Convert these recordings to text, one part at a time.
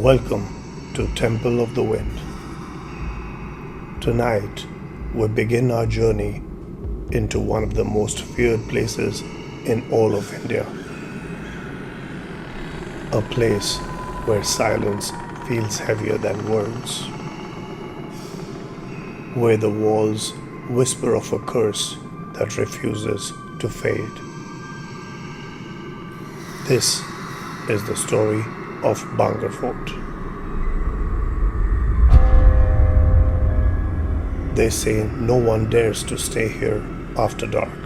Welcome to Temple of the Wind. Tonight, we begin our journey into one of the most feared places in all of India. A place where silence feels heavier than words. Where the walls whisper of a curse that refuses to fade. This is the story of Bhangarh Fort. They say no one dares to stay here after dark.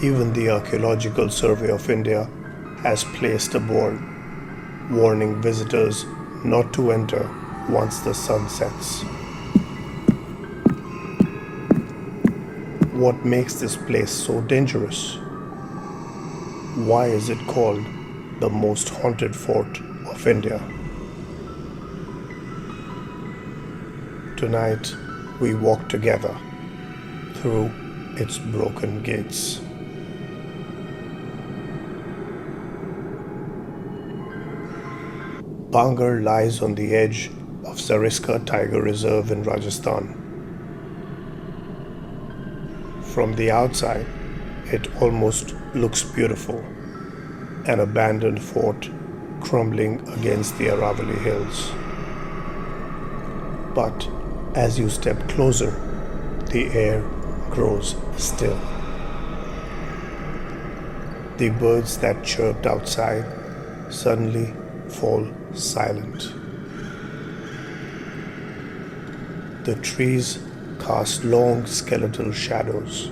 Even the Archaeological Survey of India has placed a board warning visitors not to enter once the sun sets. What makes this place so dangerous? Why is it called the most haunted fort of India? Tonight, we walk together through its broken gates. Bhangarh lies on the edge of Sariska Tiger Reserve in Rajasthan. From the outside, it almost looks beautiful, an abandoned fort crumbling against the Aravalli hills. But as you step closer, the air grows still. The birds that chirped outside suddenly fall silent. The trees cast long skeletal shadows,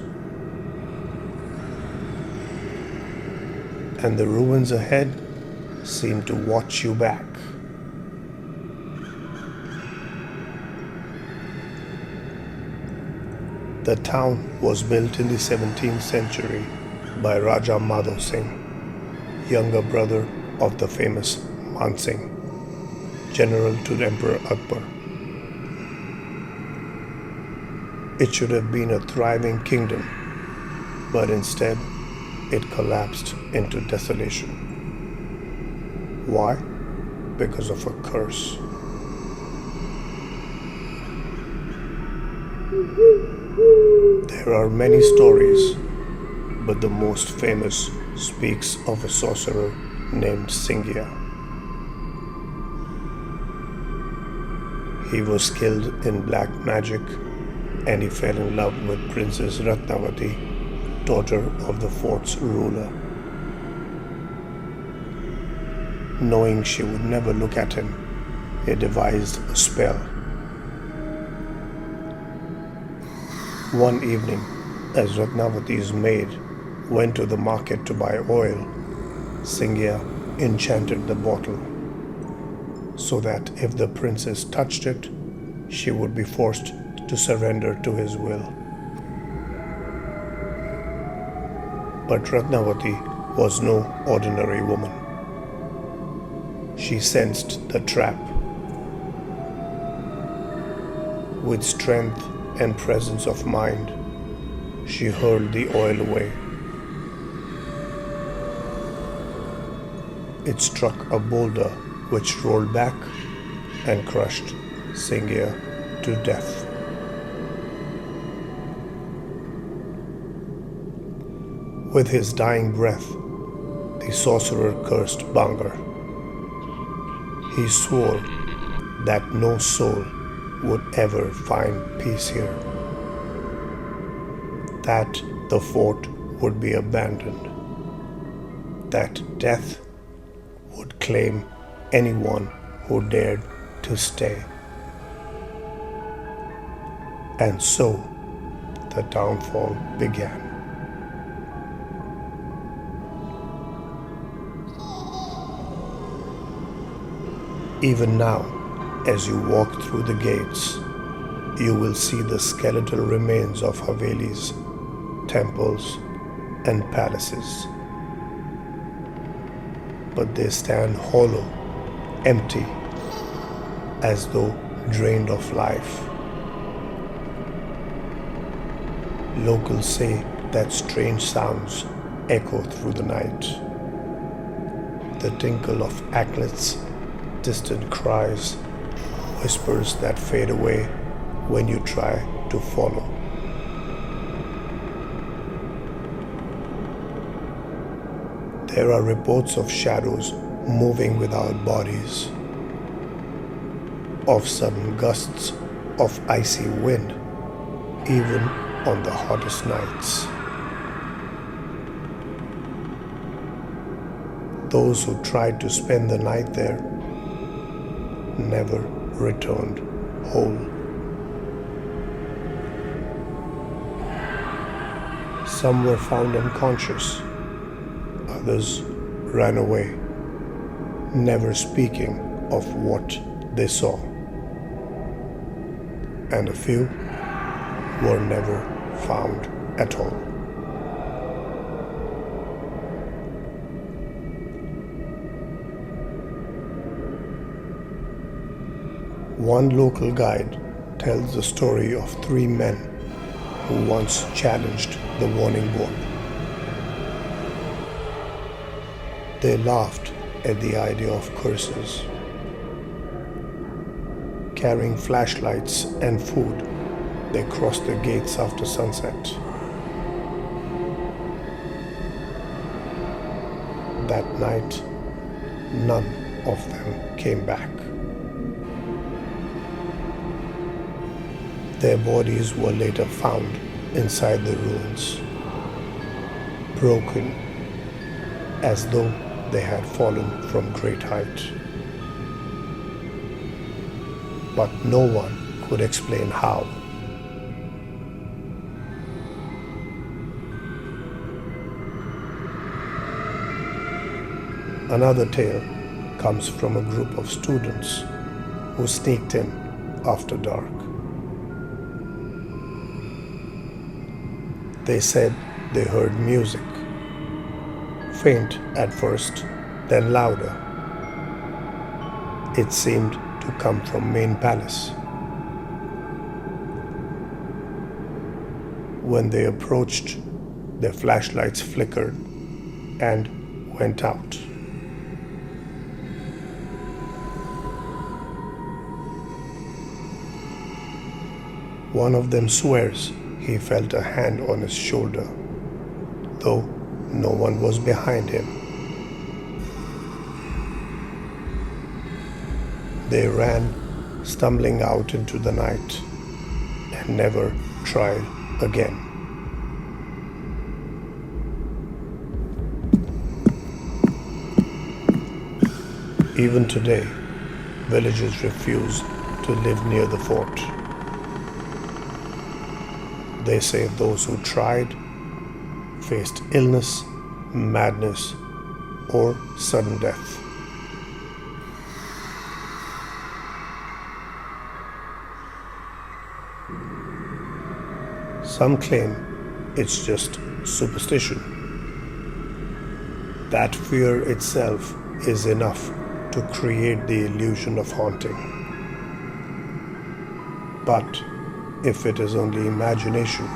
and the ruins ahead seem to watch you back. The town was built in the 17th century by Raja Madho Singh, younger brother of the famous Man Singh, general to Emperor Akbar. It should have been a thriving kingdom, but instead it collapsed into desolation. Why? Because of a curse. There are many stories, but the most famous speaks of a sorcerer named Singhiya. He was skilled in black magic and he fell in love with Princess Ratnavati, daughter of the fort's ruler. Knowing she would never look at him, he devised a spell. One evening, as Ratnavati's maid went to the market to buy oil, Singhiya enchanted the bottle so that if the princess touched it, she would be forced to surrender to his will. But Ratnavati was no ordinary woman. She sensed the trap. With strength and presence of mind, she hurled the oil away. It struck a boulder which rolled back and crushed Singhiya to death. With his dying breath, the sorcerer cursed Bhangarh. He swore that no soul would ever find peace here, that the fort would be abandoned, that death would claim anyone who dared to stay. And so the downfall began. Even now, as you walk through the gates, you will see the skeletal remains of Havelis, temples, and palaces. But they stand hollow, empty, as though drained of life. Locals say that strange sounds echo through the night. The tinkle of anklets distant cries, whispers that fade away when you try to follow. There are reports of shadows moving without bodies, of sudden gusts of icy wind, even on the hottest nights. Those who tried to spend the night there never returned whole. Some were found unconscious, others ran away, never speaking of what they saw, and a few were never found at all. One local guide tells the story of three men who once challenged the warning board. They laughed at the idea of curses. Carrying flashlights and food, they crossed the gates after sunset. That night, none of them came back. Their bodies were later found inside the ruins, broken as though they had fallen from great height. But no one could explain how. Another tale comes from a group of students who sneaked in after dark. They said they heard music, faint at first, then louder. It seemed to come from main palace. When they approached, their flashlights flickered and went out. One of them swears he felt a hand on his shoulder, though no one was behind him. They ran, stumbling out into the night, and never tried again. Even today, villagers refuse to live near the fort. They say those who tried faced illness, madness, or sudden death. Some claim it's just superstition. That fear itself is enough to create the illusion of haunting. But if it is only imagination,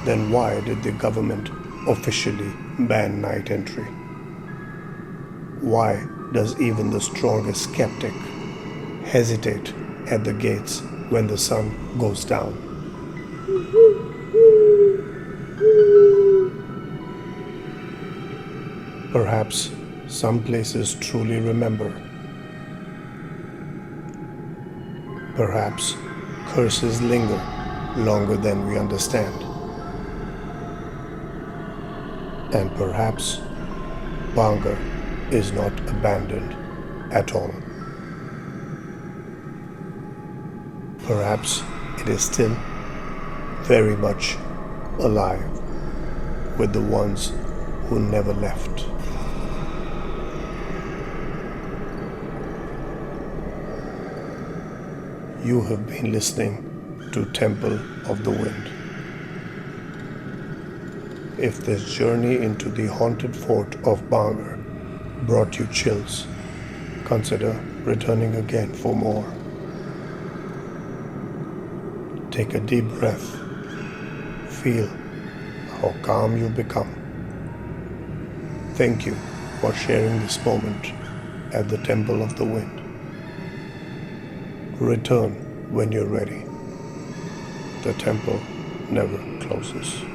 then why did the government officially ban night entry? Why does even the strongest skeptic hesitate at the gates when the sun goes down? Perhaps some places truly remember. Perhaps curses linger longer than we understand. And perhaps Bhangarh is not abandoned at all. Perhaps it is still very much alive with the ones who never left. You have been listening to Temple of the Wind. If this journey into the haunted fort of Bhangarh brought you chills, consider returning again for more. Take a deep breath. Feel how calm you become. Thank you for sharing this moment at the temple of the wind. Return when you're ready. The temple never closes.